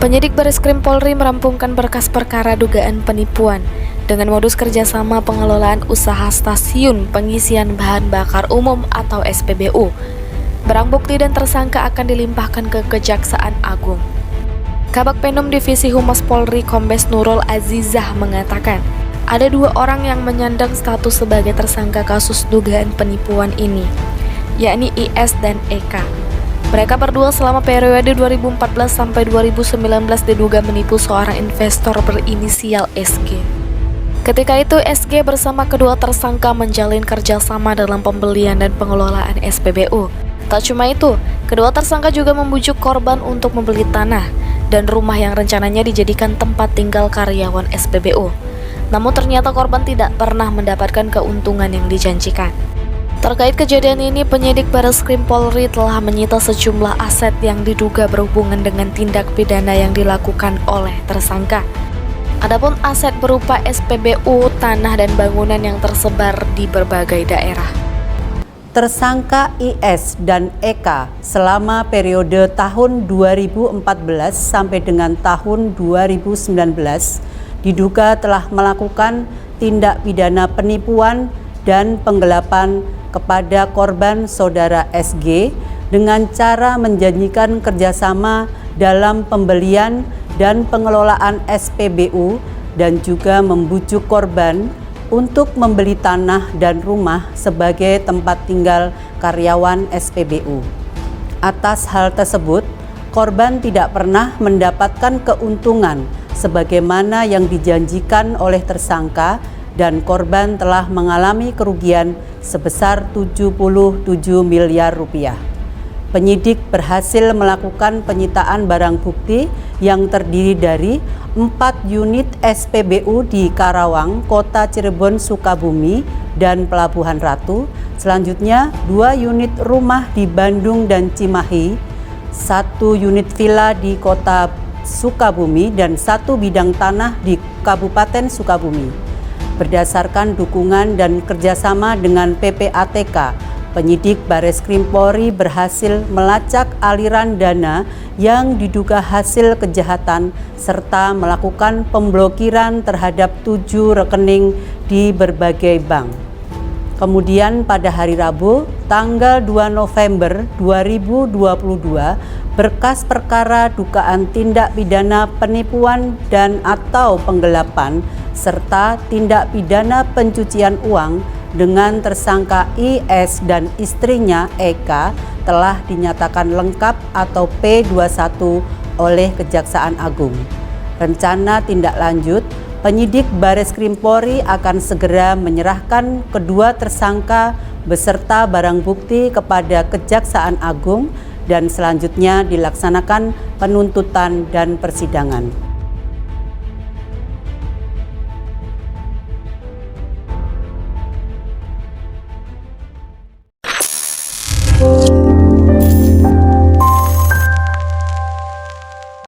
Penyidik Bareskrim Polri merampungkan berkas perkara dugaan penipuan dengan modus kerjasama pengelolaan usaha stasiun pengisian bahan bakar umum atau SPBU. Barang bukti dan tersangka akan dilimpahkan ke Kejaksaan Agung. Kabag Penum Divisi Humas Polri Kombes Nurul Azizah mengatakan, ada 2 orang yang menyandang status sebagai tersangka kasus dugaan penipuan ini, yakni IS dan EK. Mereka berdua selama periode 2014 sampai 2019 diduga menipu seorang investor berinisial SG. Ketika itu SG bersama kedua tersangka menjalin kerjasama dalam pembelian dan pengelolaan SPBU. Tak cuma itu, kedua tersangka juga membujuk korban untuk membeli tanah dan rumah yang rencananya dijadikan tempat tinggal karyawan SPBU. Namun ternyata korban tidak pernah mendapatkan keuntungan yang dijanjikan. Terkait kejadian ini, penyidik Bareskrim Polri telah menyita sejumlah aset yang diduga berhubungan dengan tindak pidana yang dilakukan oleh tersangka. Adapun aset berupa SPBU, tanah dan bangunan yang tersebar di berbagai daerah. Tersangka IS dan EK selama periode tahun 2014 sampai dengan tahun 2019 diduga telah melakukan tindak pidana penipuan dan penggelapan kepada korban saudara SG dengan cara menjanjikan kerjasama dalam pembelian dan pengelolaan SPBU dan juga membujuk korban untuk membeli tanah dan rumah sebagai tempat tinggal karyawan SPBU. Atas hal tersebut, korban tidak pernah mendapatkan keuntungan sebagaimana yang dijanjikan oleh tersangka dan korban telah mengalami kerugian sebesar 77 miliar rupiah. Penyidik berhasil melakukan penyitaan barang bukti yang terdiri dari 4 unit SPBU di Karawang, Kota Cirebon, Sukabumi, dan Pelabuhan Ratu. Selanjutnya 2 unit rumah di Bandung dan Cimahi, 1 unit villa di Kota Sukabumi, dan 1 bidang tanah di Kabupaten Sukabumi. Berdasarkan dukungan dan kerjasama dengan PPATK, penyidik Bareskrim Polri berhasil melacak aliran dana yang diduga hasil kejahatan serta melakukan pemblokiran terhadap 7 rekening di berbagai bank. Kemudian pada hari Rabu, tanggal 2 November 2022, berkas perkara dugaan tindak pidana penipuan dan atau penggelapan serta tindak pidana pencucian uang dengan tersangka IS dan istrinya EK telah dinyatakan lengkap atau P21 oleh Kejaksaan Agung. Rencana tindak lanjut, penyidik Bareskrim Polri akan segera menyerahkan kedua tersangka beserta barang bukti kepada Kejaksaan Agung dan selanjutnya dilaksanakan penuntutan dan persidangan.